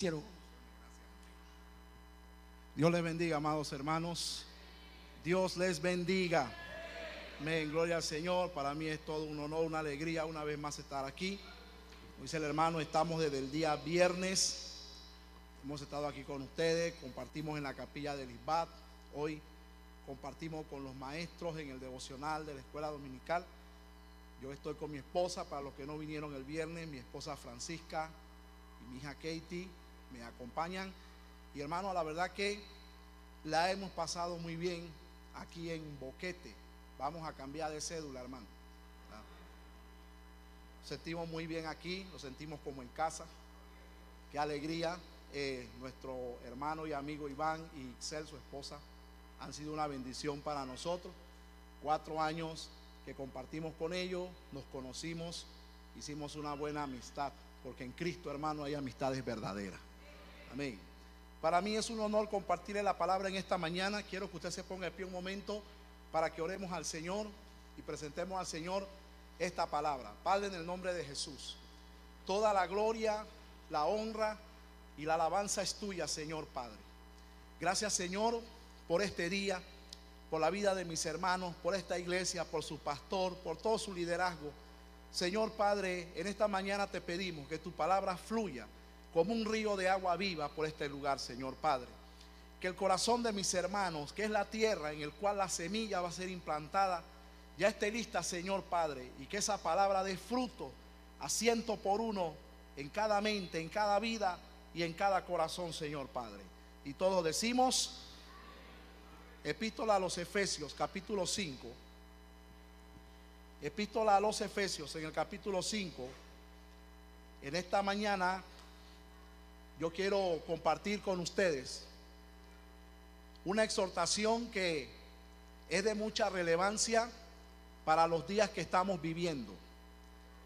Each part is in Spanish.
Dios les bendiga, amados hermanos. Dios les bendiga. Amén, gloria al Señor. Para mí es todo un honor, una alegría una vez más estar aquí. Como dice el hermano, estamos desde el día viernes. Hemos estado aquí con ustedes, compartimos en la capilla del Isbat. Hoy compartimos con los maestros en el devocional de la escuela dominical. Yo estoy con mi esposa, para los que no vinieron el viernes, mi esposa Francisca y mi hija Katie me acompañan. Y hermano, la verdad que la hemos pasado muy bien aquí en Boquete. Vamos a cambiar de cédula, hermano. Nos sentimos muy bien aquí, nos sentimos como en casa. Qué alegría. Nuestro hermano y amigo Iván y Ixel, su esposa, han sido una bendición para nosotros. 4 años que compartimos con ellos, nos conocimos, hicimos una buena amistad, porque en Cristo, hermano, hay amistades verdaderas. Amén. Para mí es un honor compartirle la palabra en esta mañana. Quiero que usted se ponga de pie un momento para que oremos al Señor y presentemos al Señor esta palabra. Padre, en el nombre de Jesús, toda la gloria, la honra y la alabanza es tuya, Señor Padre. Gracias, Señor, por este día, por la vida de mis hermanos, por esta iglesia, por su pastor, por todo su liderazgo. Señor Padre, en esta mañana te pedimos que tu palabra fluya como un río de agua viva por este lugar, Señor Padre. Que el corazón de mis hermanos, que es la tierra en el cual la semilla va a ser implantada, ya esté lista, Señor Padre, y que esa palabra dé fruto a 100 por 1 en cada mente, en cada vida y en cada corazón, Señor Padre. Y todos decimos: Epístola a los Efesios, capítulo 5. Epístola a los Efesios, en el capítulo 5. En esta mañana yo quiero compartir con ustedes una exhortación que es de mucha relevancia para los días que estamos viviendo.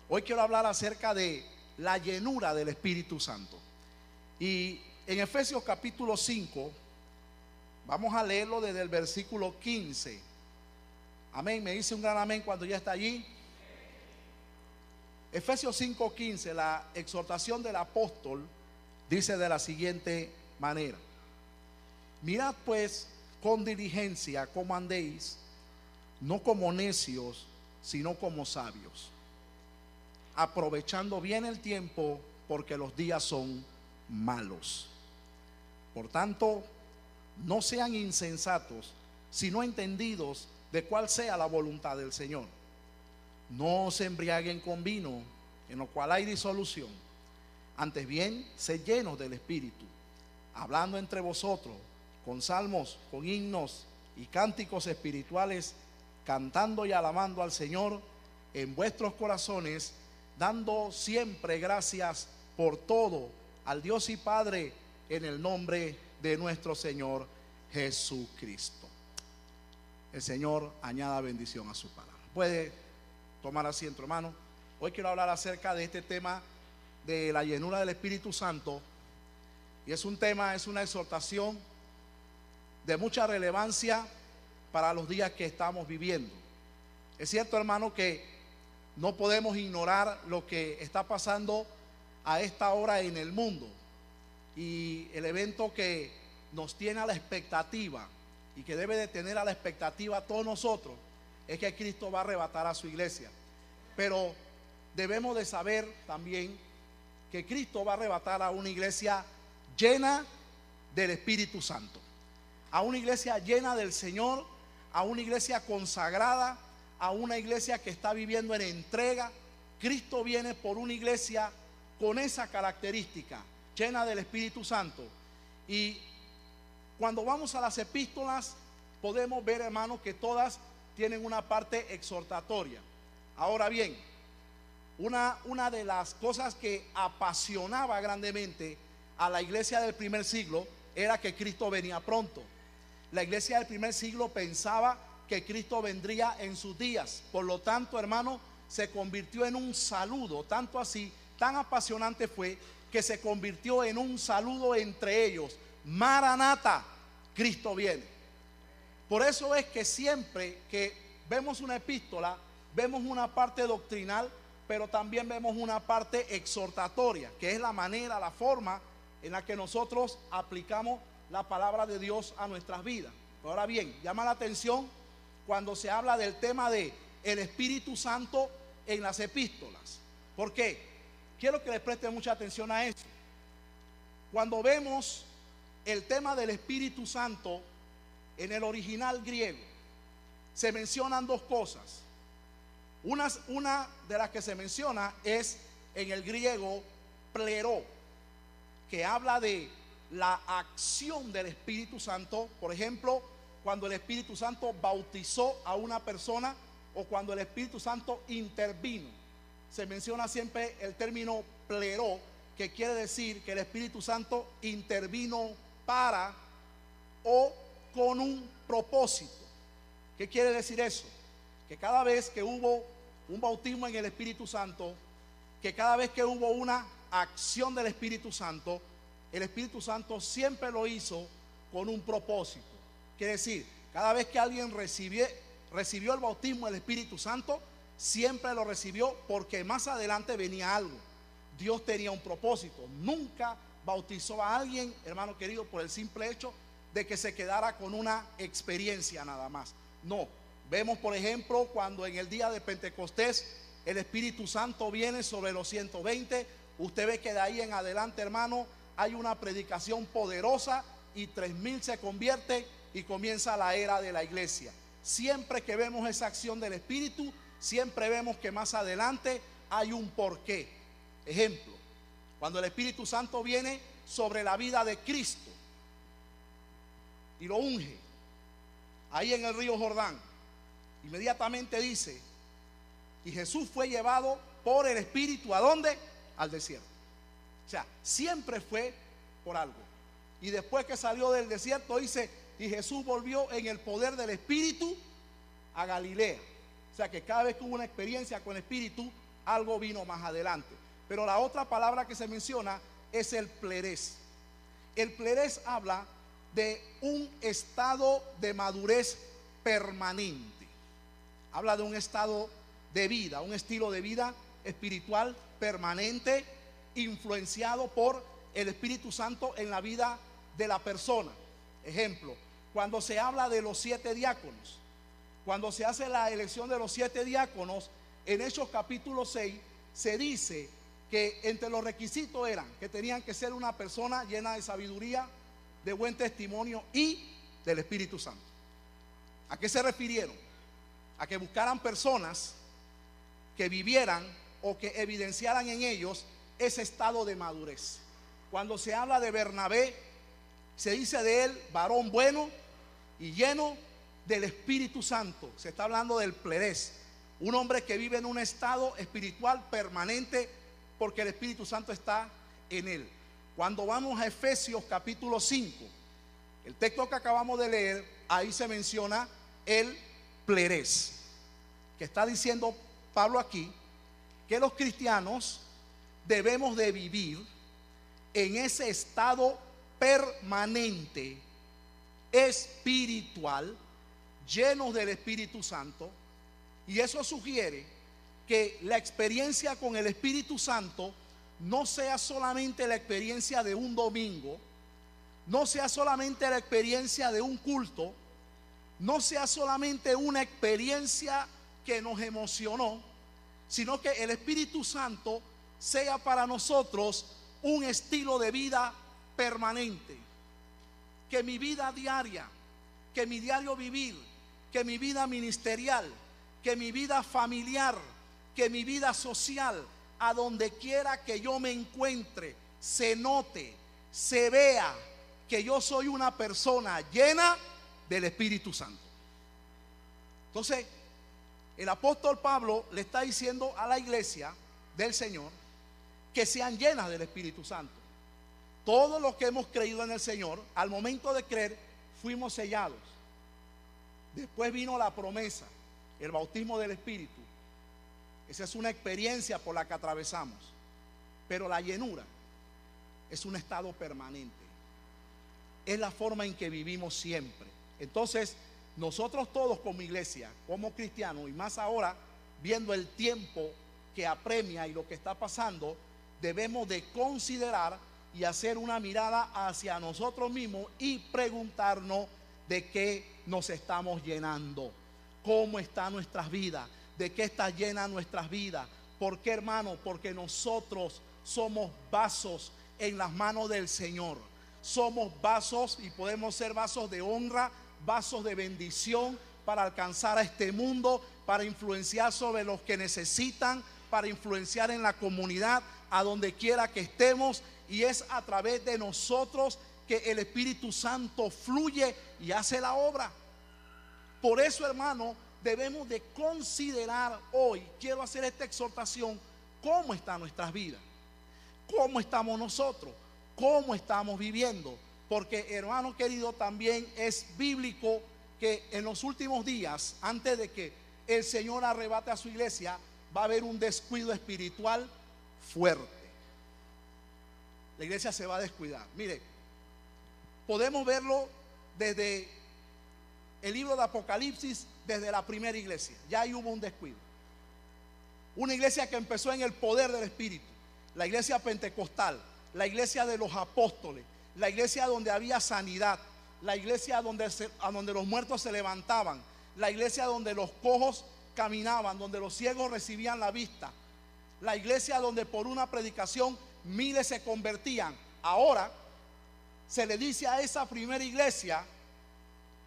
Hoy quiero hablar acerca de la llenura del Espíritu Santo. Y en Efesios capítulo 5, vamos a leerlo desde el versículo 15. Amén, me dice un gran amén cuando ya está allí. Efesios 5:15, la exhortación del apóstol dice de la siguiente manera: mirad pues con diligencia cómo andéis, no como necios, sino como sabios, aprovechando bien el tiempo, porque los días son malos. Por tanto, no sean insensatos, sino entendidos de cuál sea la voluntad del Señor. No se embriaguen con vino, en lo cual hay disolución. Antes bien, sed llenos del Espíritu, hablando entre vosotros con salmos, con himnos y cánticos espirituales, cantando y alabando al Señor en vuestros corazones, dando siempre gracias por todo al Dios y Padre, en el nombre de nuestro Señor Jesucristo. El Señor añada bendición a su palabra. Puede tomar asiento, hermano. Hoy quiero hablar acerca de este tema de la llenura del Espíritu Santo. Y es un tema, es una exhortación de mucha relevancia para los días que estamos viviendo. Es cierto, hermano, que no podemos ignorar lo que está pasando a esta hora en el mundo. Y el evento que nos tiene a la expectativa y que debe de tener a la expectativa a todos nosotros es que Cristo va a arrebatar a su iglesia. Pero debemos de saber también que Cristo va a arrebatar a una iglesia llena del Espíritu Santo, a una iglesia llena del Señor, a una iglesia consagrada, a una iglesia que está viviendo en entrega. Cristo viene por una iglesia con esa característica, llena del Espíritu Santo. Y cuando vamos a las epístolas podemos ver, hermanos, que todas tienen una parte exhortatoria. Ahora bien, una de las cosas que apasionaba grandemente a la iglesia del primer siglo era que Cristo venía pronto. La iglesia del primer siglo pensaba que Cristo vendría en sus días. Por lo tanto, hermano, se convirtió en un saludo, tanto así, tan apasionante fue que se convirtió en un saludo entre ellos: Maranata, Cristo viene. Por eso es que siempre que vemos una epístola, vemos una parte doctrinal, pero también vemos una parte exhortatoria, que es la manera, la forma en la que nosotros aplicamos la palabra de Dios a nuestras vidas. Pero ahora bien, llama la atención cuando se habla del tema de el Espíritu Santo en las epístolas. ¿Por qué? Quiero que les presten mucha atención a eso. Cuando vemos el tema del Espíritu Santo en el original griego, se mencionan dos cosas. Una de las que se menciona es en el griego pleró, que habla de la acción del Espíritu Santo. Por ejemplo, cuando el Espíritu Santo bautizó a una persona o cuando el Espíritu Santo intervino, se menciona siempre el término pleró, que quiere decir que el Espíritu Santo intervino para o con un propósito. ¿Qué quiere decir eso? Que cada vez que hubo un bautismo en el Espíritu Santo, que cada vez que hubo una acción del Espíritu Santo, el Espíritu Santo siempre lo hizo con un propósito. Quiere decir, cada vez que alguien recibió el bautismo del Espíritu Santo, siempre lo recibió porque más adelante venía algo. Dios tenía un propósito. Nunca bautizó a alguien, hermano querido, por el simple hecho de que se quedara con una experiencia nada más. No, vemos por ejemplo cuando en el día de Pentecostés el Espíritu Santo viene sobre los 120, usted ve que de ahí en adelante, hermano, hay una predicación poderosa y 3000 se convierte y comienza la era de la iglesia. Siempre que vemos esa acción del Espíritu, siempre vemos que más adelante hay un porqué. Ejemplo, cuando el Espíritu Santo viene sobre la vida de Cristo y lo unge ahí en el río Jordán, inmediatamente dice: y Jesús fue llevado por el Espíritu ¿a dónde? Al desierto. O sea, siempre fue por algo. Y después que salió del desierto dice: y Jesús volvió en el poder del Espíritu a Galilea. O sea que cada vez que hubo una experiencia con el Espíritu, algo vino más adelante. Pero la otra palabra que se menciona es el plerés. El plerés habla de un estado de madurez permanente. Habla de un estado de vida, un estilo de vida espiritual permanente, influenciado por el Espíritu Santo en la vida de la persona. Ejemplo, cuando se habla de los 7 diáconos, cuando se hace la elección de los 7 diáconos, en Hechos capítulo 6 se dice que entre los requisitos eran que tenían que ser una persona llena de sabiduría, de buen testimonio y del Espíritu Santo. ¿A qué se refirieron? A que buscaran personas que vivieran o que evidenciaran en ellos ese estado de madurez. Cuando se habla de Bernabé, se dice de él varón bueno y lleno del Espíritu Santo. Se está hablando del plerés, un hombre que vive en un estado espiritual permanente porque el Espíritu Santo está en él. Cuando vamos a Efesios capítulo 5, el texto que acabamos de leer, ahí se menciona el plerés, que está diciendo Pablo aquí que los cristianos debemos de vivir en ese estado permanente espiritual, llenos del Espíritu Santo. Y eso sugiere que la experiencia con el Espíritu Santo no sea solamente la experiencia de un domingo, no sea solamente la experiencia de un culto, no sea solamente una experiencia que nos emocionó, sino que el Espíritu Santo sea para nosotros un estilo de vida permanente. Que mi vida diaria, que mi diario vivir, que mi vida ministerial, que mi vida familiar, que mi vida social, a donde quiera que yo me encuentre, se note, se vea que yo soy una persona llena del Espíritu Santo. Entonces, el apóstol Pablo le está diciendo a la iglesia del Señor que sean llenas del Espíritu Santo. Todos los que hemos creído en el Señor, al momento de creer, fuimos sellados. Después vino la promesa, el bautismo del Espíritu. Esa es una experiencia por la que atravesamos. Pero la llenura es un estado permanente. Es la forma en que vivimos siempre. Entonces, nosotros todos como iglesia, como cristianos, y más ahora, viendo el tiempo que apremia y lo que está pasando, debemos de considerar y hacer una mirada hacia nosotros mismos y preguntarnos de qué nos estamos llenando, cómo están nuestras vidas, de qué está llena nuestras vidas. ¿Por qué, hermano? Porque nosotros somos vasos en las manos del Señor. Somos vasos y podemos ser vasos de honra, vasos de bendición para alcanzar a este mundo, para influenciar sobre los que necesitan, para influenciar en la comunidad, a donde quiera que estemos. Y es a través de nosotros que el Espíritu Santo fluye y hace la obra. Por eso, hermano, debemos de considerar hoy, quiero hacer esta exhortación, cómo están nuestras vidas, cómo estamos nosotros, cómo estamos viviendo. Porque, hermano querido, también es bíblico que en los últimos días, antes de que el Señor arrebate a su iglesia, va a haber un descuido espiritual fuerte. La iglesia se va a descuidar. Mire, podemos verlo desde el libro de Apocalipsis, desde la primera iglesia. Ya ahí hubo un descuido. Una iglesia que empezó en el poder del Espíritu, la iglesia pentecostal, la iglesia de los apóstoles, la iglesia donde había sanidad, la iglesia donde los muertos se levantaban, la iglesia donde los cojos caminaban, donde los ciegos recibían la vista, la iglesia donde por una predicación miles se convertían. Ahora se le dice a esa primera iglesia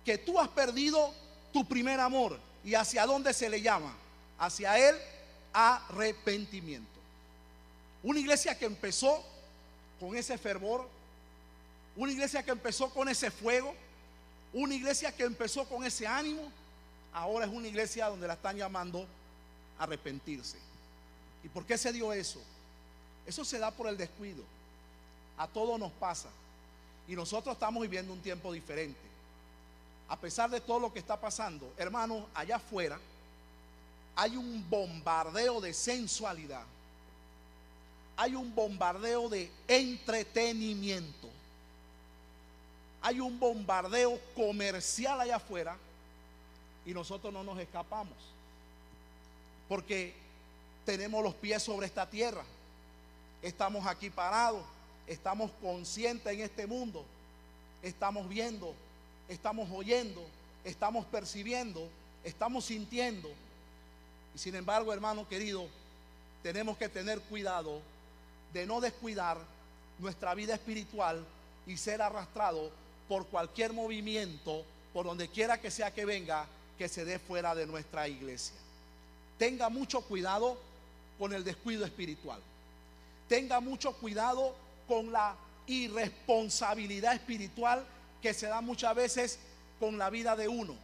que tú has perdido tu primer amor. ¿Y hacia dónde se le llama? Hacia el arrepentimiento. Una iglesia que empezó con ese fervor, una iglesia que empezó con ese fuego, una iglesia que empezó con ese ánimo, ahora es una iglesia donde la están llamando a arrepentirse. ¿Y por qué se dio eso? Eso se da por el descuido. A todos nos pasa. Y nosotros estamos viviendo un tiempo diferente. A pesar de todo lo que está pasando, hermanos, allá afuera hay un bombardeo de sensualidad. Hay un bombardeo de entretenimiento. Hay un bombardeo comercial allá afuera y nosotros no nos escapamos. Porque tenemos los pies sobre esta tierra. Estamos aquí parados. Estamos conscientes en este mundo. Estamos viendo, estamos oyendo, estamos percibiendo, estamos sintiendo. Y sin embargo, hermano querido, tenemos que tener cuidado de no descuidar nuestra vida espiritual y ser arrastrado por cualquier movimiento, por donde quiera que sea que venga, que se dé fuera de nuestra iglesia. Tenga mucho cuidado con el descuido espiritual. Tenga mucho cuidado con la irresponsabilidad espiritual que se da muchas veces con la vida de uno.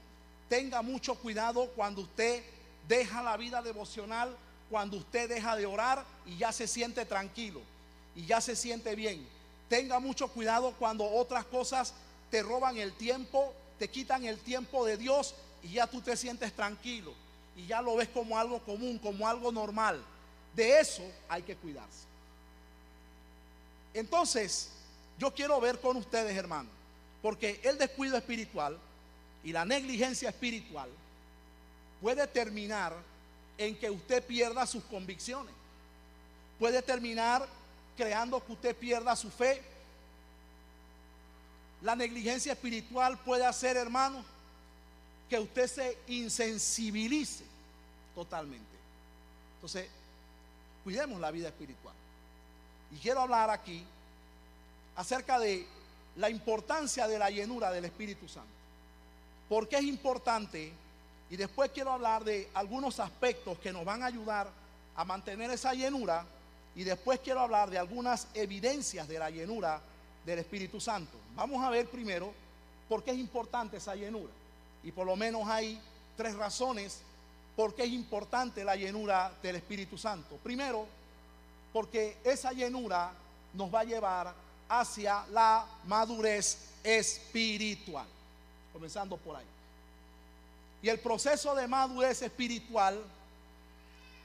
Tenga mucho cuidado cuando usted deja la vida devocional, cuando usted deja de orar y ya se siente tranquilo y ya se siente bien. Tenga mucho cuidado cuando otras cosas te roban el tiempo, te quitan el tiempo de Dios y ya tú te sientes tranquilo y ya lo ves como algo común, como algo normal. De eso hay que cuidarse. Entonces, yo quiero ver con ustedes, hermanos, porque el descuido espiritual y la negligencia espiritual puede terminar en que usted pierda sus convicciones. Puede terminar creando que usted pierda su fe. La negligencia espiritual puede hacer, hermano, que usted se insensibilice totalmente. Entonces, cuidemos la vida espiritual. Y quiero hablar aquí acerca de la importancia de la llenura del Espíritu Santo. ¿Por qué es importante? Y después quiero hablar de algunos aspectos que nos van a ayudar a mantener esa llenura. Y después quiero hablar de algunas evidencias de la llenura del Espíritu Santo. Vamos a ver primero por qué es importante esa llenura. Y por lo menos hay 3 razones por qué es importante la llenura del Espíritu Santo. Primero, porque esa llenura nos va a llevar hacia la madurez espiritual. Comenzando por ahí. Y el proceso de madurez espiritual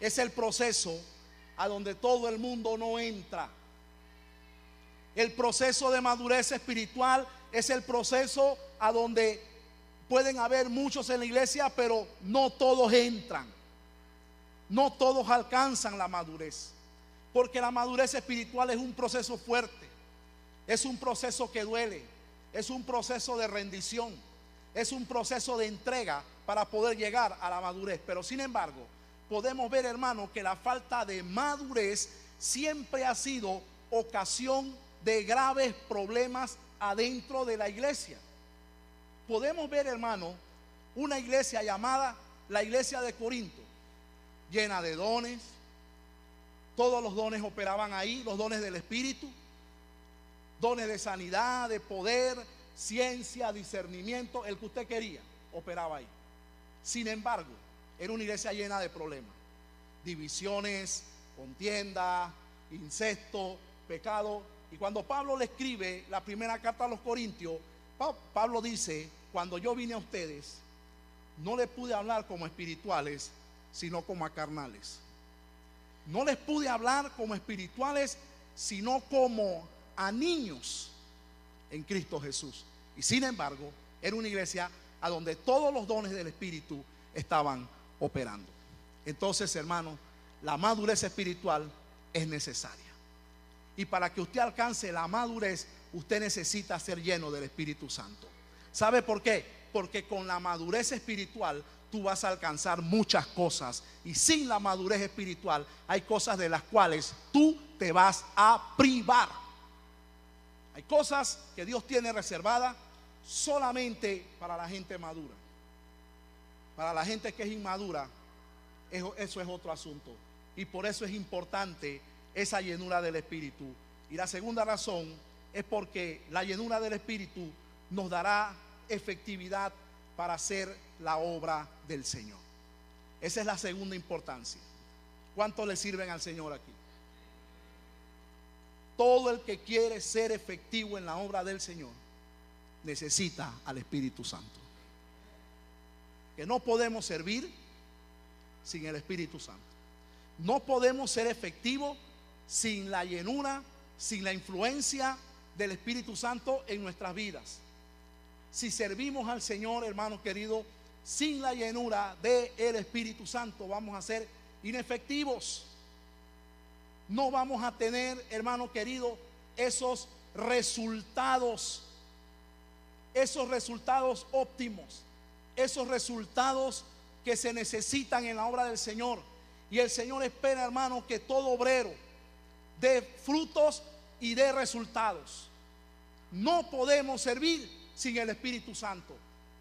es el proceso a donde todo el mundo no entra. El proceso de madurez espiritual es el proceso a donde pueden haber muchos en la iglesia, pero no todos entran. No todos alcanzan la madurez. Porque la madurez espiritual es un proceso fuerte. Es un proceso que duele, es un proceso de rendición, es un proceso de entrega para poder llegar a la madurez. Pero sin embargo, podemos ver, hermano, que la falta de madurez siempre ha sido ocasión de graves problemas adentro de la iglesia. Podemos ver, hermano, una iglesia llamada la iglesia de Corinto, llena de dones. Todos los dones operaban ahí, los dones del Espíritu, dones de sanidad, de poder, ciencia, discernimiento, el que usted quería, operaba ahí. Sin embargo, era una iglesia llena de problemas, divisiones, contienda, incesto, pecado. Y cuando Pablo le escribe la primera carta a los Corintios, Pablo dice: cuando yo vine a ustedes, no les pude hablar como espirituales, sino como a carnales. No les pude hablar como espirituales, sino como a niños en Cristo Jesús. Y sin embargo, era una iglesia a donde todos los dones del Espíritu estaban operando. Entonces, hermano, la madurez espiritual es necesaria. Y para que usted alcance la madurez, usted necesita ser lleno del Espíritu Santo. ¿Sabe por qué? Porque con la madurez espiritual tú vas a alcanzar muchas cosas, y sin la madurez espiritual hay cosas de las cuales tú te vas a privar. Hay cosas que Dios tiene reservadas solamente para la gente madura. Para la gente que es inmadura, eso es otro asunto. Y por eso es importante esa llenura del Espíritu. Y la segunda razón es porque la llenura del Espíritu nos dará efectividad para hacer la obra del Señor. Esa es la segunda importancia. ¿Cuánto le sirven al Señor aquí? Todo el que quiere ser efectivo en la obra del Señor necesita al Espíritu Santo. Que no podemos servir sin el Espíritu Santo. No podemos ser efectivos sin la llenura, sin la influencia del Espíritu Santo en nuestras vidas. Si servimos al Señor, hermano querido, sin la llenura del Espíritu Santo, vamos a ser inefectivos. No vamos a tener, hermano querido, esos resultados óptimos, esos resultados que se necesitan en la obra del Señor. Y el Señor espera, hermano, que todo obrero dé frutos y dé resultados. No podemos servir sin el Espíritu Santo,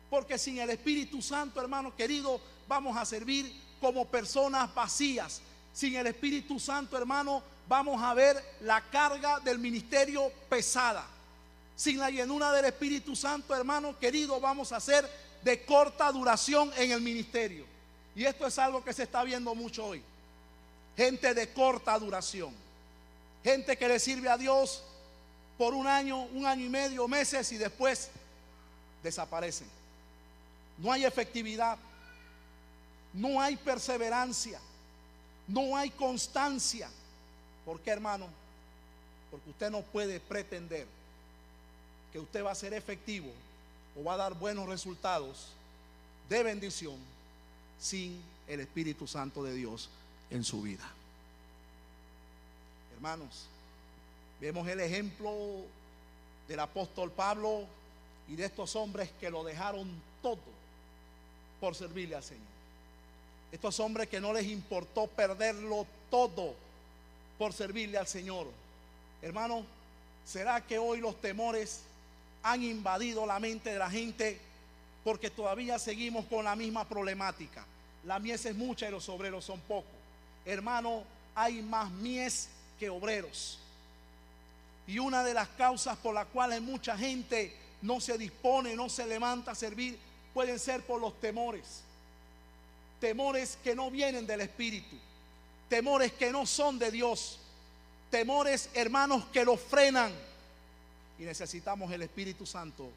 porque sin el Espíritu Santo, hermano querido, vamos a servir como personas vacías. Sin el Espíritu Santo, hermano, vamos a ver la carga del ministerio pesada. Sin la llenura del Espíritu Santo, hermano querido, vamos a ser de corta duración en el ministerio. Y esto es algo que se está viendo mucho hoy. Gente de corta duración, gente que le sirve a Dios por un año y medio, meses, y después desaparecen. No hay efectividad, no hay perseverancia, no hay constancia. ¿Por qué, hermano? Porque usted no puede pretender que usted va a ser efectivo o va a dar buenos resultados de bendición sin el Espíritu Santo de Dios en su vida. Hermanos, vemos el ejemplo del apóstol Pablo y de estos hombres que lo dejaron todo por servirle al Señor. Estos hombres que no les importó perderlo todo por servirle al Señor. Hermano, ¿será que hoy los temores han invadido la mente de la gente? Porque todavía seguimos con la misma problemática. La mies es mucha y los obreros son pocos. Hermano, hay más mies que obreros. Y una de las causas por las cuales mucha gente no se dispone, no se levanta a servir, pueden ser por los temores. Temores que no vienen del Espíritu, temores que no son de Dios, temores, hermanos, que los frenan. Y necesitamos el Espíritu Santo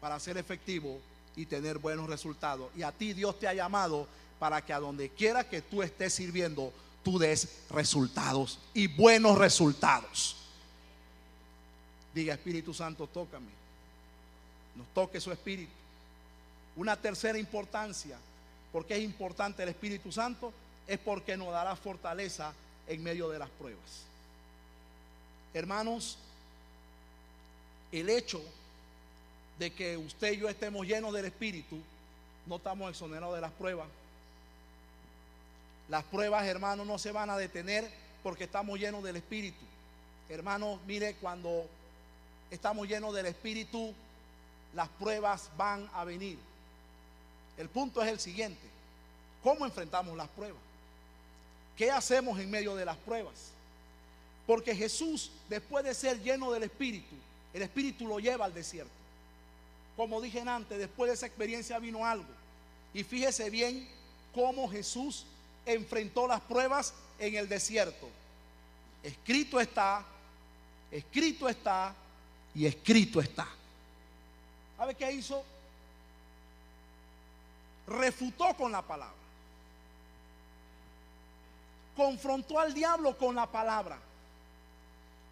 para ser efectivo y tener buenos resultados. Y a ti Dios te ha llamado para que a donde quiera que tú estés sirviendo, tú des resultados y buenos resultados. Diga: Espíritu Santo, tócame. Nos toque su Espíritu. Una tercera importancia, porque es importante el Espíritu Santo, es porque nos dará fortaleza en medio de las pruebas. Hermanos, el hecho de que usted y yo estemos llenos del Espíritu, no estamos exonerados de las pruebas. Las pruebas, hermanos, no se van a detener porque estamos llenos del Espíritu. Hermanos, mire, cuando estamos llenos del Espíritu, las pruebas van a venir. El punto es el siguiente: ¿cómo enfrentamos las pruebas? ¿Qué hacemos en medio de las pruebas? Porque Jesús, después de ser lleno del Espíritu, el Espíritu lo lleva al desierto. Como dije antes, después de esa experiencia vino algo. Y fíjese bien cómo Jesús enfrentó las pruebas en el desierto. Escrito está y escrito está. ¿Sabe qué hizo? Refutó con la palabra. Confrontó al diablo con la palabra.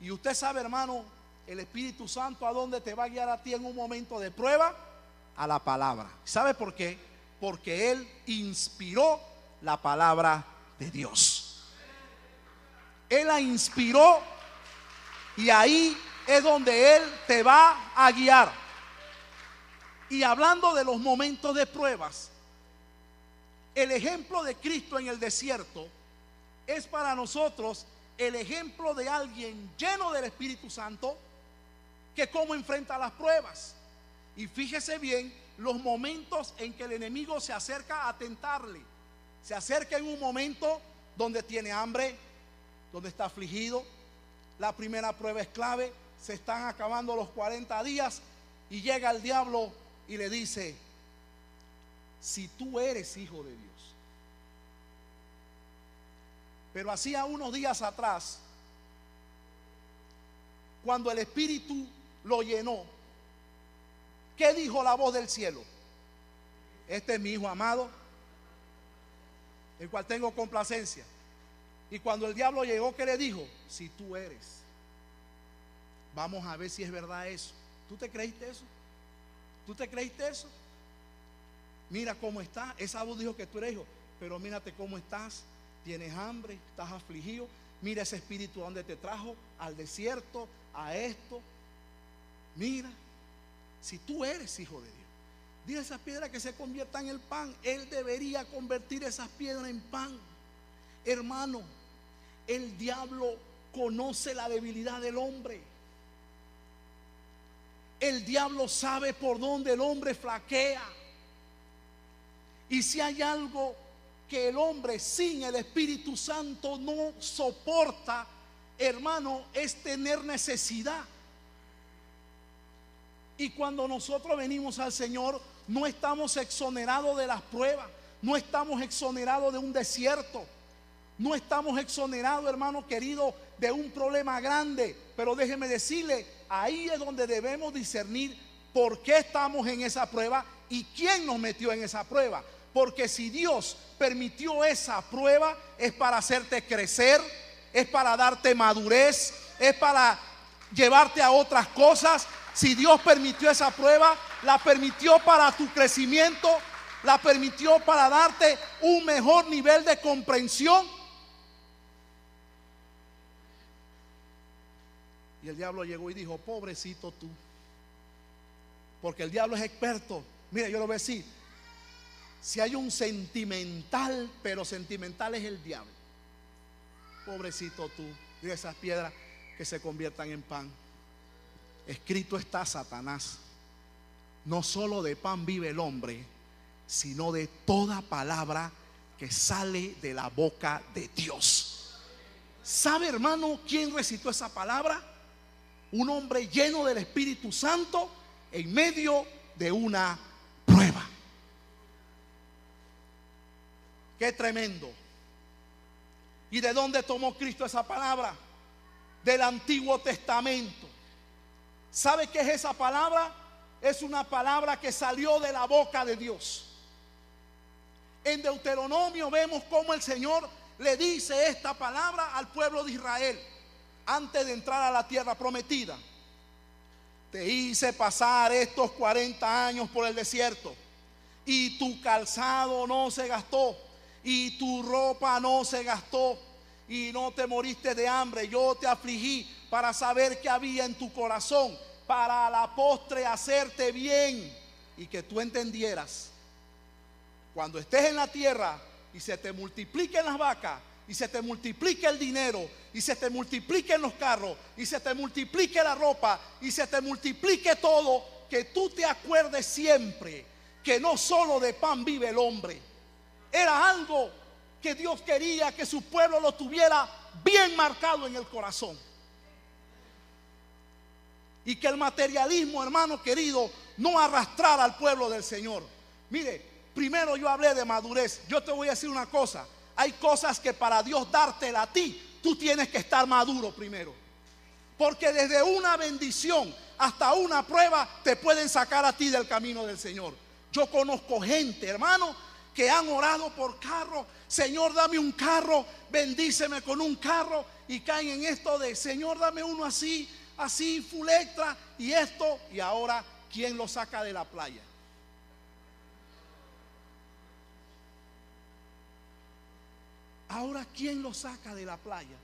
Y usted sabe, hermano, el Espíritu Santo ¿a dónde te va a guiar a ti en un momento de prueba? A la palabra. ¿Sabe por qué? Porque Él inspiró la palabra de Dios. Él la inspiró y ahí es donde Él te va a guiar. Y hablando de los momentos de pruebas, el ejemplo de Cristo en el desierto es para nosotros el ejemplo de alguien lleno del Espíritu Santo que cómo enfrenta las pruebas. Y fíjese bien los momentos en que el enemigo se acerca a tentarle. Se acerca en un momento donde tiene hambre, donde está afligido. La primera prueba es clave. Se están acabando los 40 días y llega el diablo y le dice: si tú eres hijo de Dios. Pero hacía unos días atrás, cuando el Espíritu lo llenó, ¿qué dijo la voz del cielo? Este es mi Hijo amado, el cual tengo complacencia. Y cuando el diablo llegó, ¿qué le dijo? Si tú eres. Vamos a ver si es verdad eso. ¿Tú te creíste eso? ¿Tú te creíste eso? Mira cómo está. Esa voz dijo que tú eres hijo, pero mírate cómo estás. Tienes hambre, estás afligido. Mira ese espíritu donde te trajo, al desierto, a esto. Mira, si tú eres hijo de Dios, dile a esas piedras que se conviertan en el pan. Él debería convertir esas piedras en pan. Hermano, el diablo conoce la debilidad del hombre. El diablo sabe por dónde el hombre flaquea. Y si hay algo que el hombre sin el Espíritu Santo no soporta, hermano, es tener necesidad. Y cuando nosotros venimos al Señor, no estamos exonerados de las pruebas, no estamos exonerados de un desierto, no estamos exonerados, hermano querido, de un problema grande. Pero déjeme decirle, ahí es donde debemos discernir por qué estamos en esa prueba y quién nos metió en esa prueba. Porque si Dios permitió esa prueba, es para hacerte crecer, es para darte madurez, es para llevarte a otras cosas. Si Dios permitió esa prueba, la permitió para tu crecimiento, la permitió para darte un mejor nivel de comprensión. Y el diablo llegó y dijo: pobrecito tú. Porque el diablo es experto. Mira, yo lo voy a decir: si hay un sentimental, pero sentimental es el diablo. Pobrecito tú. Mira esas piedras que se conviertan en pan. Escrito está, Satanás: no solo de pan vive el hombre, sino de toda palabra que sale de la boca de Dios. ¿Sabe, hermano, quién recitó esa palabra? Un hombre lleno del Espíritu Santo en medio de una prueba. Qué tremendo. ¿Y de dónde tomó Cristo esa palabra? Del Antiguo Testamento. ¿Sabe qué es esa palabra? Es una palabra que salió de la boca de Dios. En Deuteronomio vemos cómo el Señor le dice esta palabra al pueblo de Israel antes de entrar a la tierra prometida. Te hice pasar estos 40 años por el desierto, y tu calzado no se gastó, y tu ropa no se gastó, y no te moriste de hambre. Yo te afligí para saber qué había en tu corazón, para a la postre hacerte bien y que tú entendieras, cuando estés en la tierra y se te multipliquen las vacas, y se te multiplique el dinero, y se te multipliquen los carros, y se te multiplique la ropa, y se te multiplique todo, que tú te acuerdes siempre que no solo de pan vive el hombre. Era algo que Dios quería que su pueblo lo tuviera bien marcado en el corazón. Y que el materialismo, hermano querido, no arrastrara al pueblo del Señor. Mire, primero yo hablé de madurez. Yo te voy a decir una cosa. Hay cosas que para Dios dártela a ti, tú tienes que estar maduro primero. Porque desde una bendición hasta una prueba te pueden sacar a ti del camino del Señor. Yo conozco gente, hermano, que han orado por carro. Señor, dame un carro, bendíceme con un carro. Y caen en esto de, Señor, dame uno así, así, full extra. Y esto, y ahora, ¿quién lo saca de la playa? Ahora, ¿quién lo saca de la playa?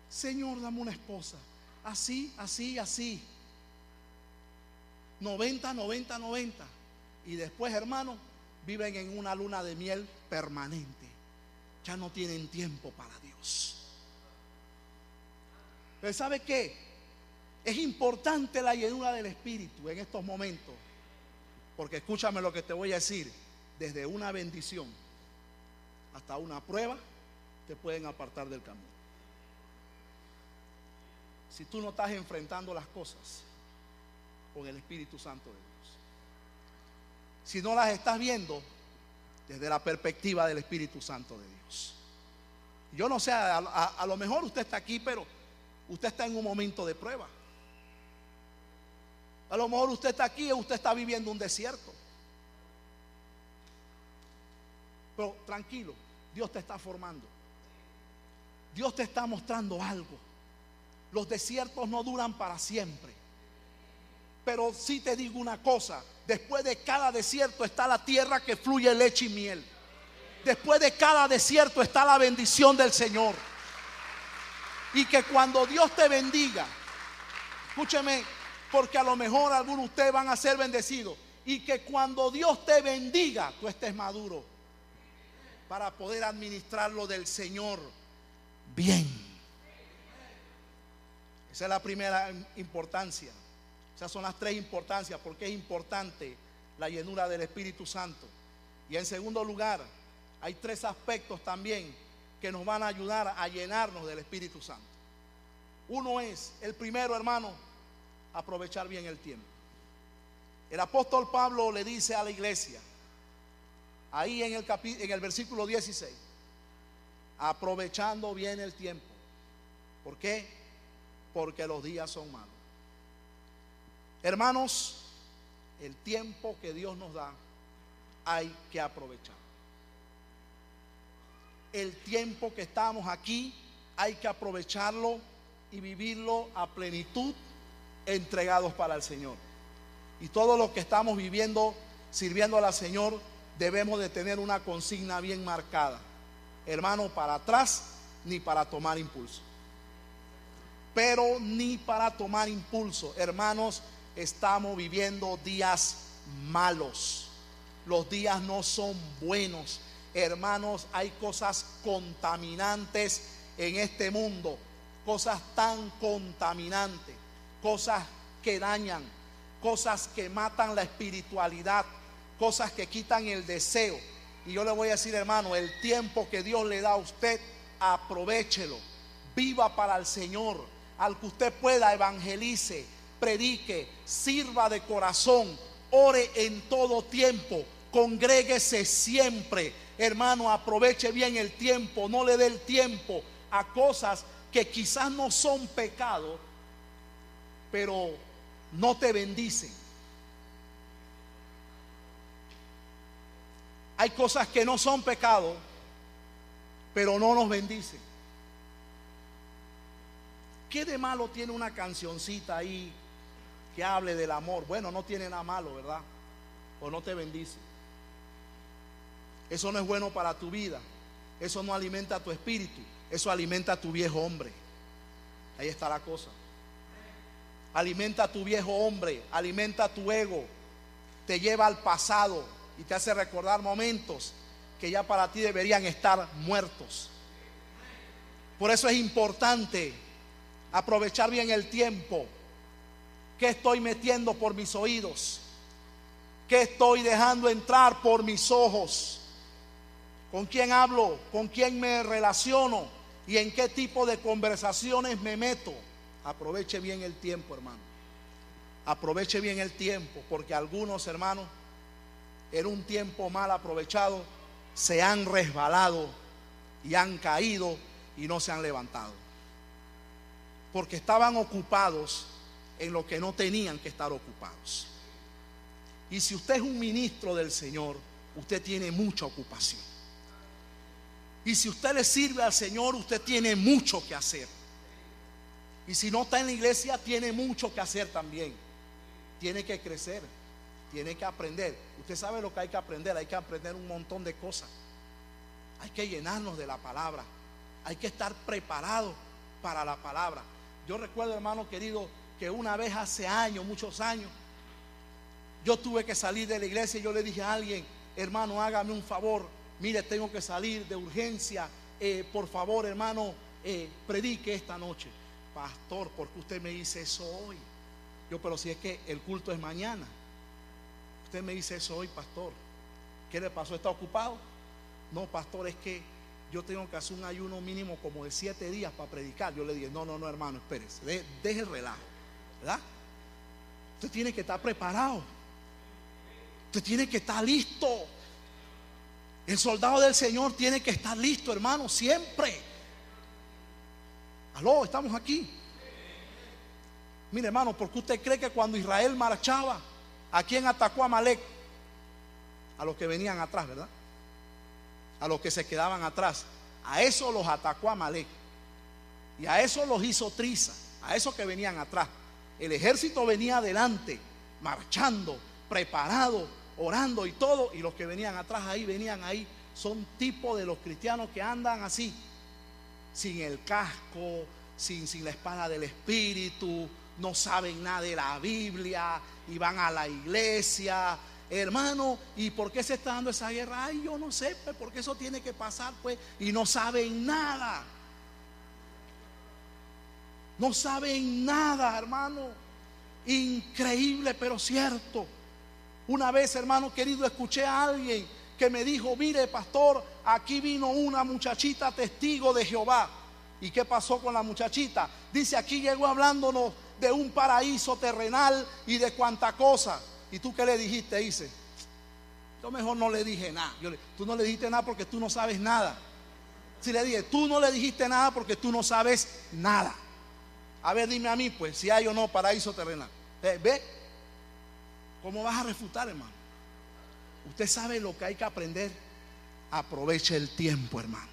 Señor, dame una esposa. Así, así, así. 90, 90, 90. Y después, hermano, viven en una luna de miel permanente. Ya no tienen tiempo para Dios. Pero ¿sabe qué? Es importante la llenura del Espíritu en estos momentos. Porque escúchame lo que te voy a decir. Desde una bendición hasta una prueba te pueden apartar del camino. Si tú no estás enfrentando las cosas con el Espíritu Santo de Dios, si no las estás viendo desde la perspectiva del Espíritu Santo de Dios. Yo no sé, a lo mejor usted está aquí, pero usted está en un momento de prueba. A lo mejor usted está aquí y usted está viviendo un desierto. Pero tranquilo, Dios te está formando. Dios te está mostrando algo. Los desiertos no duran para siempre. Pero sí te digo una cosa, después de cada desierto está la tierra que fluye leche y miel. Después de cada desierto está la bendición del Señor. Y que cuando Dios te bendiga, escúcheme, porque a lo mejor algunos de ustedes van a ser bendecidos. Y que cuando Dios te bendiga, tú estés maduro para poder administrar lo del Señor bien. Esa es la primera importancia. Esas son las tres importancias. Porque es importante la llenura del Espíritu Santo. Y en segundo lugar, hay tres aspectos también que nos van a ayudar a llenarnos del Espíritu Santo. Uno es, el primero, hermano, aprovechar bien el tiempo. El apóstol Pablo le dice a la iglesia, ahí en el versículo 16, aprovechando bien el tiempo. ¿Por qué? Porque los días son malos. Hermanos, el tiempo que Dios nos da hay que aprovechar. El tiempo que estamos aquí hay que aprovecharlo y vivirlo a plenitud, entregados para el Señor. Y todos los que estamos viviendo, sirviendo al Señor, debemos de tener una consigna bien marcada. Hermano, para atrás ni para tomar impulso. Pero ni para tomar impulso. Hermanos, estamos viviendo días malos. Los días no son buenos. Hermanos, hay cosas contaminantes en este mundo. Cosas tan contaminantes. Cosas que dañan. Cosas que matan la espiritualidad. Cosas que quitan el deseo. Y yo le voy a decir, hermano, el tiempo que Dios le da a usted, aprovéchelo. Viva para el Señor. Al que usted pueda, evangelice, predique, sirva de corazón, ore en todo tiempo, congréguese siempre. Hermano, aproveche bien el tiempo, no le dé el tiempo a cosas que quizás no son pecado, pero no te bendicen. Hay cosas que no son pecado, pero no nos bendicen. ¿Qué de malo tiene una cancioncita ahí que hable del amor? Bueno, no tiene nada malo, ¿verdad? O no te bendice. Eso no es bueno para tu vida. Eso no alimenta tu espíritu. Eso alimenta a tu viejo hombre. Ahí está la cosa. alimenta a tu viejo hombre, alimenta a tu ego, te lleva al pasado y te hace recordar momentos que ya para ti deberían estar muertos. Por eso es importante aprovechar bien el tiempo. ¿Qué estoy metiendo por mis oídos? ¿Qué estoy dejando entrar por mis ojos? ¿Con quién hablo? ¿Con quién me relaciono? ¿Y en qué tipo de conversaciones me meto? Aproveche bien el tiempo, hermano. Aproveche bien el tiempo, porque algunos, hermanos, en un tiempo mal aprovechado, se han resbalado y han caído y no se han levantado, porque estaban ocupados en lo que no tenían que estar ocupados. Y si usted es un ministro del Señor, usted tiene mucha ocupación. Y si usted le sirve al Señor, usted tiene mucho que hacer. Y si no está en la iglesia, tiene mucho que hacer también. Tiene que crecer, tiene que aprender. Usted sabe lo que hay que aprender un montón de cosas. Hay que llenarnos de la palabra. Hay que estar preparados para la palabra. Yo recuerdo, hermano querido, que una vez hace años, muchos años, yo tuve que salir de la iglesia y yo le dije a alguien: hermano, hágame un favor, mire, tengo que salir de urgencia, por favor, hermano, predique esta noche. Pastor, ¿por qué usted me dice eso hoy? Yo, pero si es que el culto es mañana. Usted me dice eso hoy, pastor. ¿Qué le pasó? ¿Está ocupado? No, pastor, es que yo tengo que hacer un ayuno mínimo como de 7 días para predicar. Yo le dije: no, hermano, espérese, deje el relajo, ¿verdad? Usted tiene que estar preparado. Usted tiene que estar listo. El soldado del Señor tiene que estar listo, hermano, siempre. Aló, estamos aquí. Mire, hermano, ¿por qué usted cree que cuando Israel marchaba, a quién atacó a Amalek? A los que venían atrás, ¿verdad? A los que se quedaban atrás. A eso los atacó Amalek. Y a eso los hizo triza. A esos que venían atrás. El ejército venía adelante, marchando, preparado, orando y todo. Y los que venían atrás ahí, venían ahí. Son tipos de los cristianos que andan así, sin el casco, sin la espada del Espíritu, no saben nada de la Biblia y van a la iglesia. Hermano, ¿y por qué se está dando esa guerra? Ay, yo no sé, pues, porque eso tiene que pasar, pues, y no saben nada. No saben nada, hermano. Increíble, pero cierto. Una vez, hermano querido, escuché a alguien que me dijo: mire, pastor, aquí vino una muchachita testigo de Jehová. ¿Y qué pasó con la muchachita? Dice: aquí llegó hablándonos de un paraíso terrenal y de cuánta cosa. ¿Y tú qué le dijiste? Dice: yo mejor no le dije nada. Tú no le dijiste nada porque tú no sabes nada. Si le dije: tú no le dijiste nada porque tú no sabes nada. A ver, dime a mí, pues, si hay o no paraíso terrenal. ¿Ve? ¿Cómo vas a refutar, hermano? Usted sabe lo que hay que aprender. Aproveche el tiempo, hermano.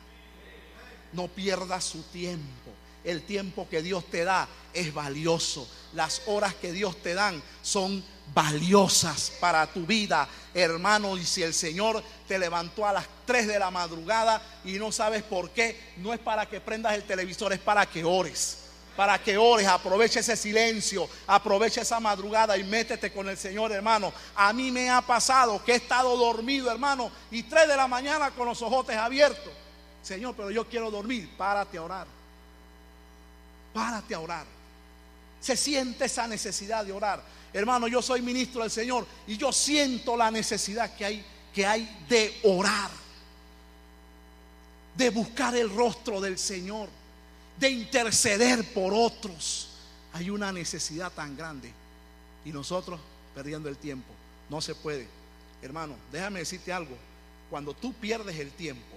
No pierda su tiempo. El tiempo que Dios te da es valioso. Las horas que Dios te dan son valiosas para tu vida, hermano. Y si el Señor te levantó a las 3 de la madrugada y no sabes por qué, no es para que prendas el televisor, es para que ores. Para que ores, aproveche ese silencio, aproveche esa madrugada y métete con el Señor, hermano. A mí me ha pasado que he estado dormido, hermano, y 3 de la mañana con los ojotes abiertos. Señor, pero yo quiero dormir. Párate a orar. Párate a orar. Se siente esa necesidad de orar. Hermano, yo soy ministro del Señor y yo siento la necesidad que hay de orar, de buscar el rostro del Señor, de interceder por otros. Hay una necesidad tan grande y nosotros perdiendo el tiempo. No se puede. Hermano, déjame decirte algo. Cuando tú pierdes el tiempo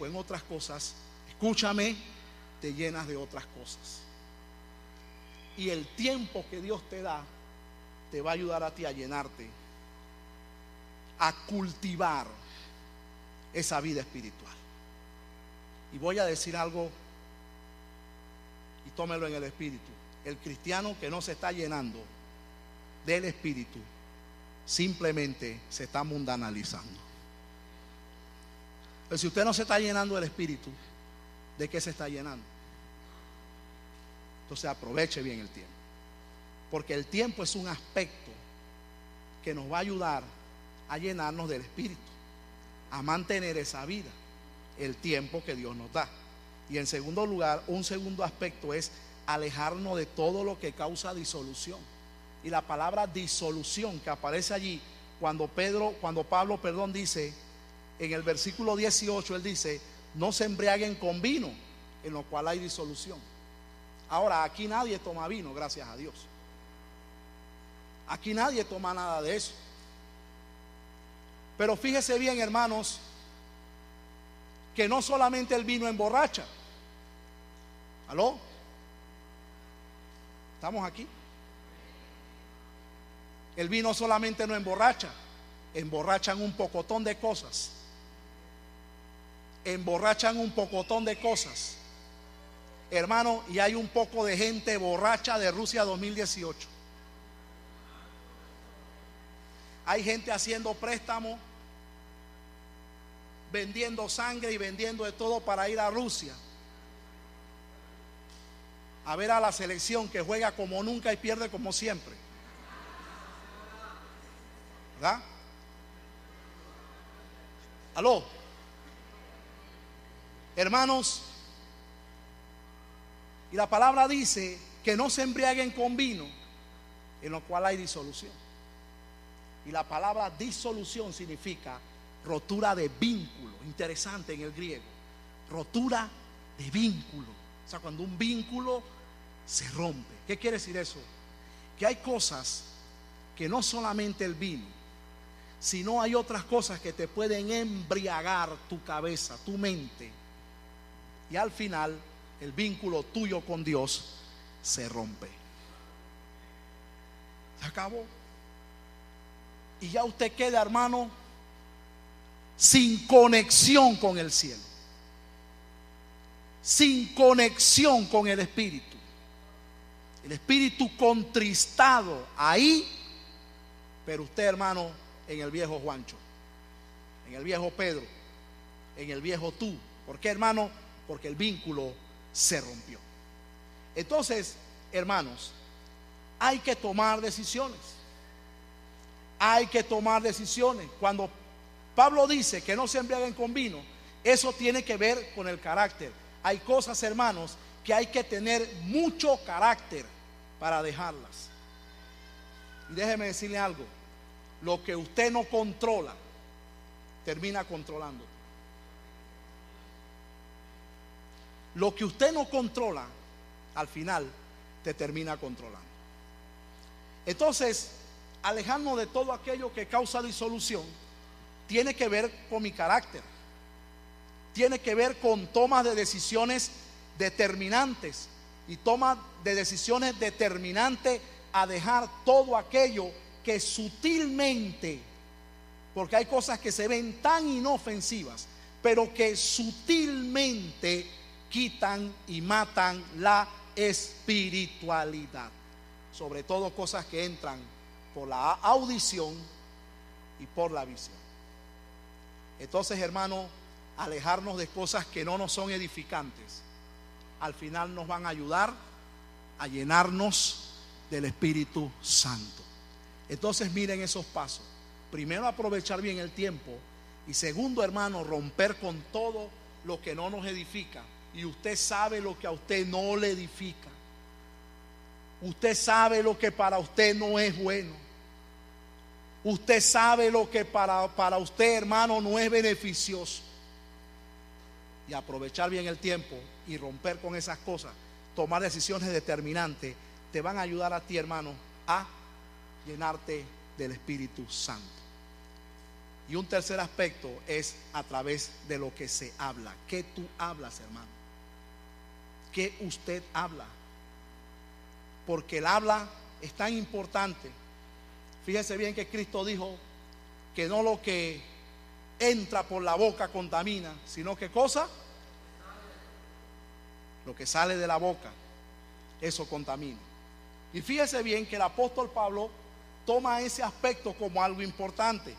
en otras cosas, escúchame, te llenas de otras cosas. Y el tiempo que Dios te da te va a ayudar a ti a llenarte, a cultivar esa vida espiritual. Y voy a decir algo y tómelo en el espíritu. El cristiano que no se está llenando del espíritu simplemente se está mundanalizando. Pero si usted no se está llenando del espíritu, ¿de qué se está llenando? Entonces aproveche bien el tiempo, porque el tiempo es un aspecto que nos va a ayudar a llenarnos del Espíritu, a mantener esa vida, el tiempo que Dios nos da. Y en segundo lugar, un segundo aspecto es alejarnos de todo lo que causa disolución. Y la palabra disolución que aparece allí cuando Pablo dice en el versículo 18, él dice: no se embriaguen con vino, en lo cual hay disolución. Ahora, aquí nadie toma vino, gracias a Dios. Aquí nadie toma nada de eso. Pero fíjese bien, hermanos, que no solamente el vino emborracha. ¿Aló? ¿Estamos aquí? El vino solamente no emborracha, emborrachan un pocotón de cosas. Emborrachan un pocotón de cosas, hermano, y hay un poco de gente borracha de Rusia 2018. Hay gente haciendo préstamos, vendiendo sangre y vendiendo de todo para ir a Rusia a ver a la selección que juega como nunca y pierde como siempre, ¿verdad? ¿Aló? Hermanos, y la palabra dice que no se embriaguen con vino, en lo cual hay disolución. Y la palabra disolución significa rotura de vínculo. Interesante en el griego, rotura de vínculo. O sea, cuando un vínculo se rompe. ¿Qué quiere decir eso? Que hay cosas que no solamente el vino, sino hay otras cosas que te pueden embriagar tu cabeza, tu mente, y al final el vínculo tuyo con Dios se rompe. Se acabó. Y ya usted queda, hermano, sin conexión con el cielo, sin conexión con el Espíritu. El Espíritu contristado ahí, pero usted, hermano, en el viejo Juancho, en el viejo Pedro, en el viejo tú. ¿Por qué, hermano? Porque el vínculo se rompió. Entonces, hermanos, hay que tomar decisiones. Hay que tomar decisiones. Cuando Pablo dice que no se embriaguen con vino, eso tiene que ver con el carácter. Hay cosas, hermanos, que hay que tener mucho carácter para dejarlas. Y déjeme decirle algo: lo que usted no controla termina controlando. Lo que usted no controla, al final te termina controlando. Entonces, alejarnos de todo aquello que causa disolución tiene que ver con mi carácter, tiene que ver con tomas de decisiones determinantes, y toma de decisiones determinantes a dejar todo aquello que sutilmente, porque hay cosas que se ven tan inofensivas, pero que sutilmente quitan y matan la espiritualidad. Sobre todo cosas que entran por la audición y por la visión. Entonces, hermano, alejarnos de cosas que no nos son edificantes, al final nos van a ayudar a llenarnos del Espíritu Santo. Entonces, miren esos pasos. Primero, aprovechar bien el tiempo. Y segundo, hermano, romper con todo lo que no nos edifica. Y usted sabe lo que a usted no le edifica. Usted sabe lo que para usted no es bueno. Usted sabe lo que para usted, hermano, no es beneficioso. Y aprovechar bien el tiempo y romper con esas cosas, tomar decisiones determinantes, te van a ayudar a ti, hermano, a llenarte del Espíritu Santo. Y un tercer aspecto es a través de lo que se habla. ¿Qué tú hablas, hermano? ¿Qué usted habla? Porque el habla es tan importante. Fíjese bien que Cristo dijo que no lo que entra por la boca contamina, sino que cosa, lo que sale de la boca, eso contamina. Y fíjese bien que el apóstol Pablo toma ese aspecto como algo importante.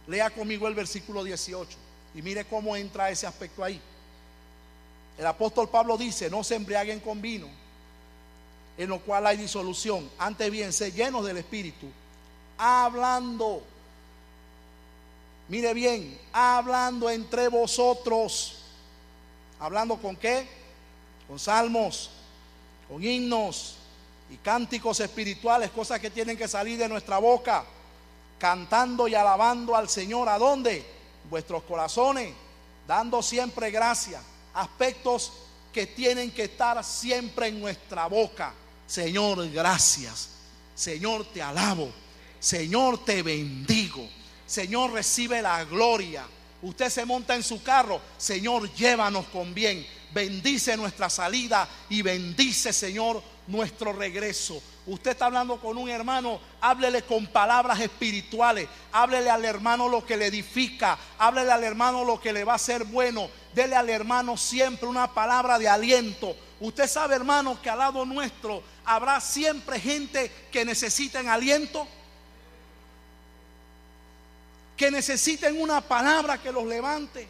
Lea conmigo el versículo 18 y mire cómo entra ese aspecto ahí. El apóstol Pablo dice: no se embriaguen con vino, en lo cual hay disolución. Antes bien, sed llenos del Espíritu, hablando, mire bien, hablando entre vosotros. ¿Hablando con qué? Con salmos, con himnos y cánticos espirituales, cosas que tienen que salir de nuestra boca, cantando y alabando al Señor. ¿A dónde? Vuestros corazones, dando siempre gracia. Aspectos que tienen que estar siempre en nuestra boca. Señor, gracias. Señor, te alabo. Señor, te bendigo. Señor, recibe la gloria. Usted se monta en su carro. Señor, llévanos con bien. Bendice nuestra salida y bendice, Señor, nuestro regreso. Usted está hablando con un hermano, háblele con palabras espirituales. Háblele al hermano lo que le edifica. Háblele al hermano lo que le va a hacer bueno. Dele al hermano siempre una palabra de aliento. Usted sabe, hermano, que al lado nuestro habrá siempre gente que necesiten aliento, que necesiten una palabra que los levante,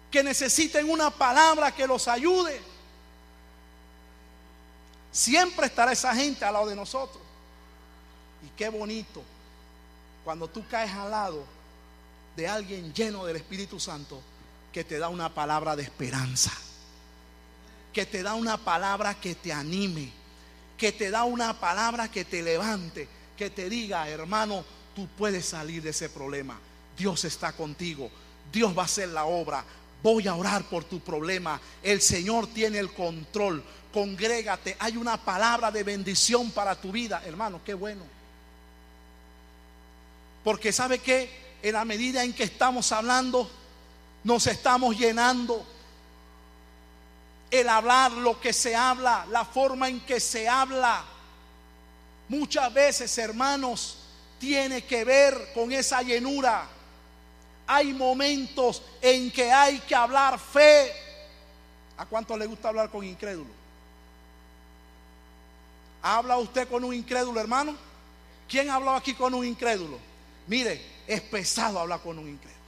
que necesiten una palabra que los ayude. Siempre estará esa gente al lado de nosotros. Y qué bonito cuando tú caes al lado de alguien lleno del Espíritu Santo, que te da una palabra de esperanza, que te da una palabra que te anime, que te da una palabra que te levante, que te diga: hermano, tú puedes salir de ese problema. Dios está contigo. Dios va a hacer la obra. Voy a orar por tu problema. El Señor tiene el control. Congrégate. Hay una palabra de bendición para tu vida. Hermano, qué bueno. Porque ¿sabe qué? En la medida en que estamos hablando, nos estamos llenando. El hablar lo que se habla, la forma en que se habla, muchas veces, hermanos, tiene que ver con esa llenura. Hay momentos en que hay que hablar fe. ¿A cuánto le gusta hablar con incrédulo? ¿Habla usted con un incrédulo, hermano? ¿Quién ha hablado aquí con un incrédulo? Mire, es pesado hablar con un incrédulo.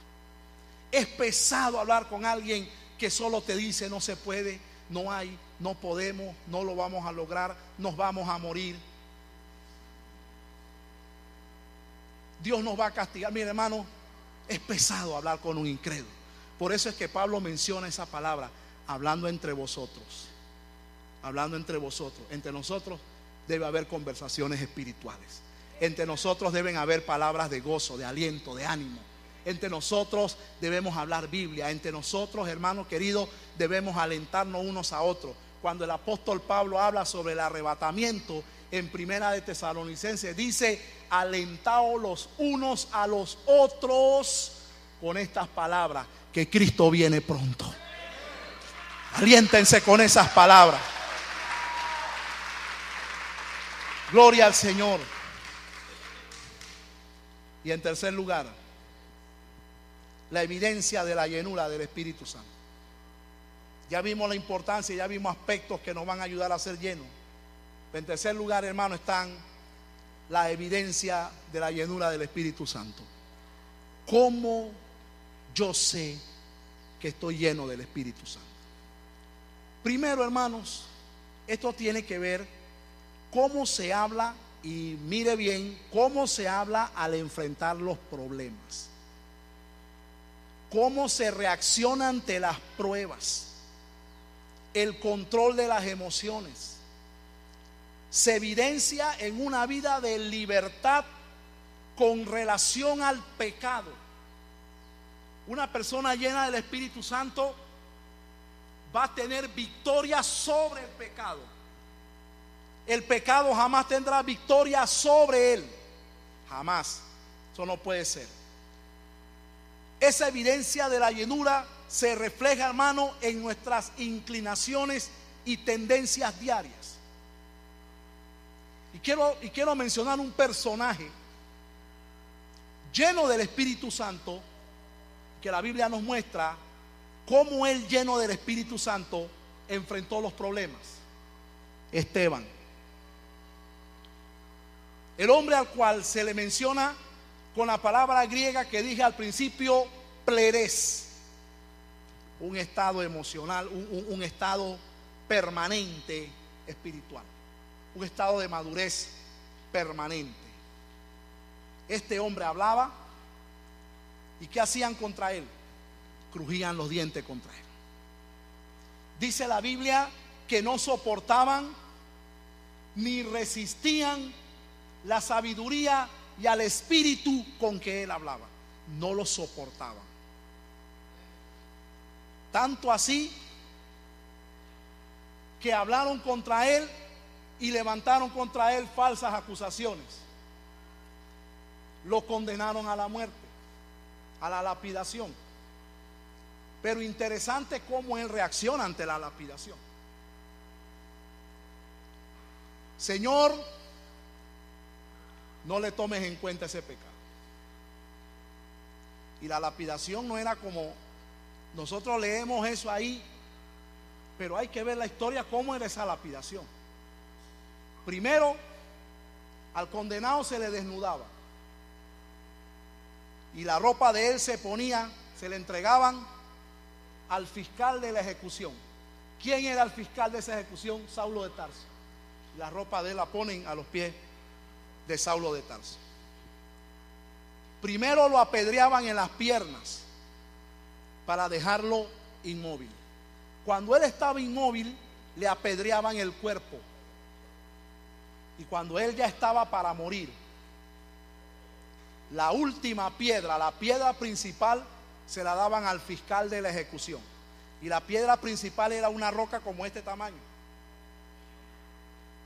Es pesado hablar con alguien que solo te dice: no se puede, no hay, no podemos, no lo vamos a lograr, nos vamos a morir, Dios nos va a castigar. Mire, hermano, es pesado hablar con un incrédulo. Por eso es que Pablo menciona esa palabra: hablando entre vosotros. Hablando entre vosotros. Entre nosotros debe haber conversaciones espirituales. Entre nosotros deben haber palabras de gozo, de aliento, de ánimo. Entre nosotros debemos hablar Biblia. Entre nosotros, hermanos queridos, debemos alentarnos unos a otros. Cuando el apóstol Pablo habla sobre el arrebatamiento, en Primera de Tesalonicenses dice: alentaos los unos a los otros con estas palabras, que Cristo viene pronto. Aliéntense con esas palabras. Gloria al Señor. Y en tercer lugar, la evidencia de la llenura del Espíritu Santo. Ya vimos la importancia, ya vimos aspectos que nos van a ayudar a ser llenos. En tercer lugar, hermano, están la evidencia de la llenura del Espíritu Santo. ¿Cómo yo sé que estoy lleno del Espíritu Santo? Primero, hermanos, esto tiene que ver cómo se habla, y mire bien, cómo se habla al enfrentar los problemas. Cómo se reacciona ante las pruebas. El control de las emociones se evidencia en una vida de libertad con relación al pecado. Una persona llena del Espíritu Santo va a tener victoria sobre el pecado. El pecado jamás tendrá victoria sobre él. Jamás. Eso no puede ser. Esa evidencia de la llenura se refleja, hermano, en nuestras inclinaciones y tendencias diarias. Y quiero mencionar un personaje lleno del Espíritu Santo, que la Biblia nos muestra cómo él, lleno del Espíritu Santo, enfrentó los problemas. Esteban. El hombre al cual se le menciona con la palabra griega que dije al principio, plerés. Un estado emocional, un estado permanente espiritual. un estado de madurez permanente. Este hombre hablaba, ¿y qué hacían contra él? Crujían los dientes contra él. Dice la Biblia que no soportaban ni resistían la sabiduría y al espíritu con que él hablaba. No lo soportaban. Tanto así que hablaron contra él y levantaron contra él falsas acusaciones. Lo condenaron a la muerte, a la lapidación. Pero interesante cómo él reacciona ante la lapidación. Señor, no le tomes en cuenta ese pecado. Y la lapidación no era como nosotros leemos eso ahí, pero hay que ver la historia, cómo era esa lapidación. Primero, al condenado se le desnudaba y la ropa de él se ponía, se le entregaban al fiscal de la ejecución. ¿Quién era el fiscal de esa ejecución? Saulo de Tarso. La ropa de él la ponen a los pies de Saulo de Tarso. Primero lo apedreaban en las piernas para dejarlo inmóvil. Cuando él estaba inmóvil, le apedreaban el cuerpo. Y cuando él ya estaba para morir, la última piedra, la piedra principal, se la daban al fiscal de la ejecución. Y la piedra principal era una roca como este tamaño.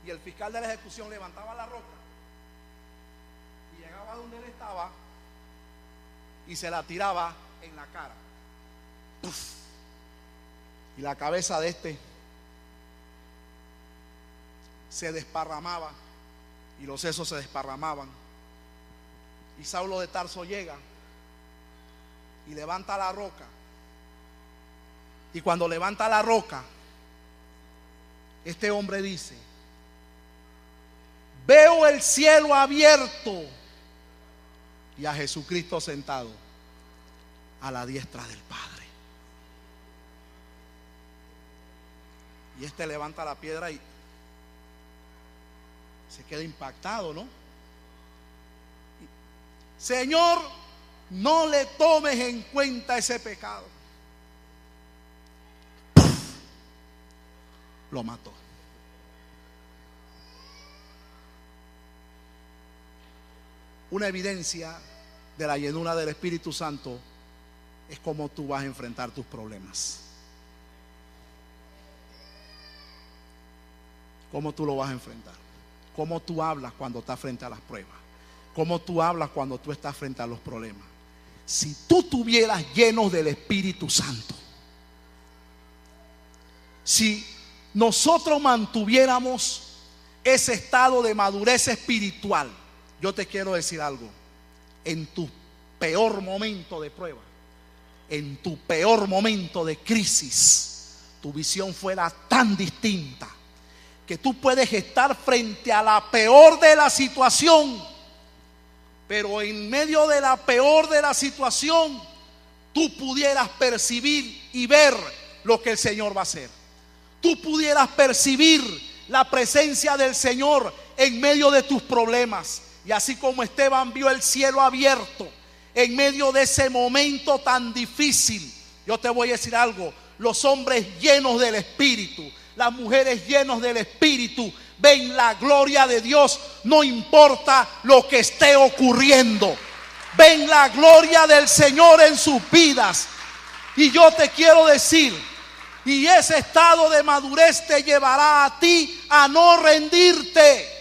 Y el fiscal de la ejecución levantaba la roca y llegaba donde él estaba y se la tiraba en la cara. ¡Puf! Y la cabeza de este se desparramaba y los sesos se desparramaban. Y Saulo de Tarso llega y levanta la roca. Y cuando levanta la roca, este hombre dice: veo el cielo abierto y a Jesucristo sentado a la diestra del Padre. Y este levanta la piedra y se queda impactado, ¿no? Señor, no le tomes en cuenta ese pecado. Lo mató. Una evidencia de la llenura del Espíritu Santo es cómo tú vas a enfrentar tus problemas. ¿Cómo tú lo vas a enfrentar? ¿Cómo tú hablas cuando estás frente a las pruebas? ¿Cómo tú hablas cuando tú estás frente a los problemas? Si tú estuvieras lleno del Espíritu Santo, si nosotros mantuviéramos ese estado de madurez espiritual, yo te quiero decir algo: en tu peor momento de prueba, en tu peor momento de crisis, tu visión fuera tan distinta que tú puedes estar frente a la peor de la situación, pero en medio de la peor de la situación tú pudieras percibir y ver lo que el Señor va a hacer. Tú pudieras percibir la presencia del Señor en medio de tus problemas. Y así como Esteban vio el cielo abierto en medio de ese momento tan difícil, yo te voy a decir algo: los hombres llenos del Espíritu, las mujeres llenas del Espíritu, ven la gloria de Dios, no importa lo que esté ocurriendo. Ven la gloria del Señor en sus vidas. Y yo te quiero decir, y ese estado de madurez te llevará a ti a no rendirte.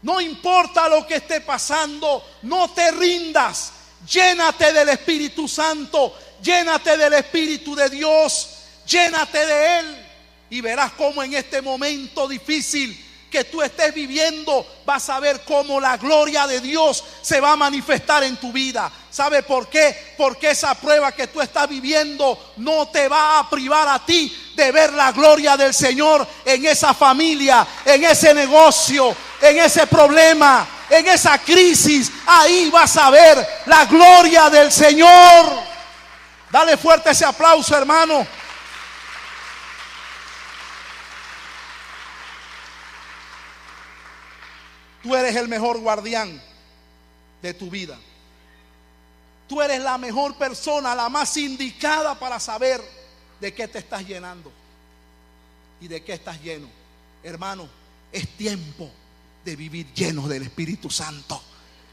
No importa lo que esté pasando, no te rindas. Llénate del Espíritu Santo, llénate del Espíritu de Dios, llénate de Él. Y verás cómo en este momento difícil que tú estés viviendo, vas a ver cómo la gloria de Dios se va a manifestar en tu vida. ¿Sabe por qué? Porque esa prueba que tú estás viviendo no te va a privar a ti de ver la gloria del Señor en esa familia, en ese negocio, en ese problema, en esa crisis. Ahí vas a ver la gloria del Señor. Dale fuerte ese aplauso, hermano. Tú eres el mejor guardián de tu vida. Tú eres la mejor persona, la más indicada para saber de qué te estás llenando y de qué estás lleno. Hermano, es tiempo de vivir llenos del Espíritu Santo.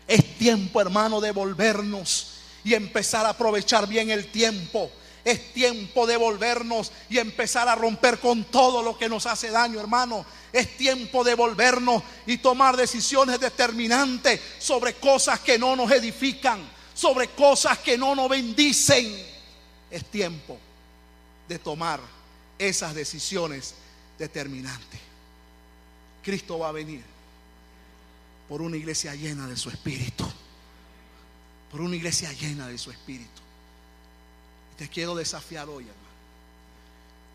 Es tiempo, hermano, de volvernos y empezar a aprovechar bien el tiempo. Es tiempo de volvernos y empezar a romper con todo lo que nos hace daño, hermano. Es tiempo de volvernos y tomar decisiones determinantes sobre cosas que no nos edifican, sobre cosas que no nos bendicen. Es tiempo de tomar esas decisiones determinantes. Cristo va a venir por una iglesia llena de su Espíritu. Por una iglesia llena de su Espíritu. Te quiero desafiar hoy, hermano.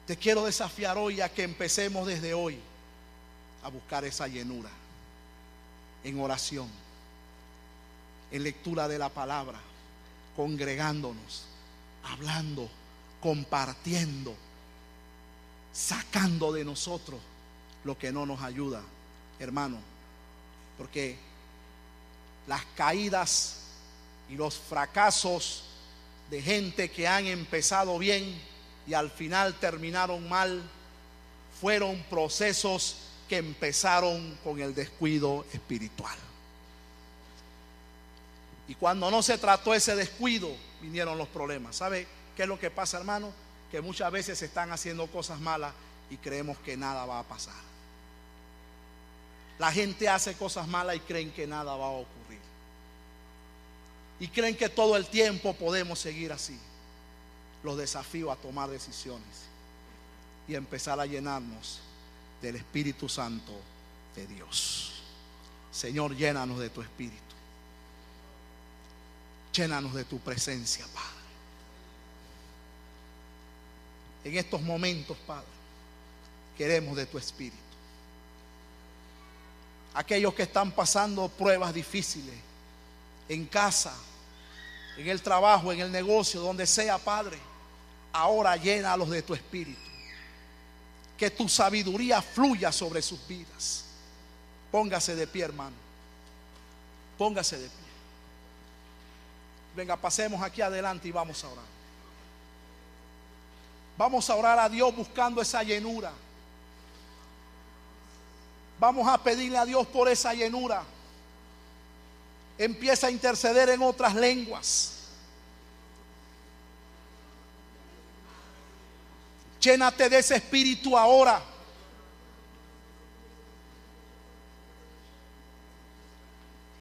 Te quiero desafiar hoy a que empecemos desde hoy a buscar esa llenura en oración, en lectura de la palabra, congregándonos, hablando, compartiendo, sacando de nosotros lo que no nos ayuda, hermano, porque las caídas y los fracasos de gente que han empezado bien y al final terminaron mal fueron procesos que empezaron con el descuido espiritual. Y cuando no se trató ese descuido, vinieron los problemas. ¿Sabe qué es lo que pasa, hermano? Que muchas veces se están haciendo cosas malas y creemos que nada va a pasar. La gente hace cosas malas y creen que nada va a ocurrir. Y creen que todo el tiempo podemos seguir así. Los desafío a tomar decisiones y empezar a llenarnos del Espíritu Santo de Dios. Señor, llénanos de tu Espíritu. Llénanos de tu presencia, Padre. En estos momentos, Padre, queremos de tu Espíritu. Aquellos que están pasando pruebas difíciles en casa, en el trabajo, en el negocio, donde sea, Padre, ahora llénalos de tu Espíritu. Que tu sabiduría fluya sobre sus vidas. Póngase de pie, hermano. Póngase de pie. Venga, pasemos aquí adelante y vamos a orar. Vamos a orar a Dios buscando esa llenura. Vamos a pedirle a Dios por esa llenura. Empieza a interceder en otras lenguas. Llénate de ese espíritu ahora.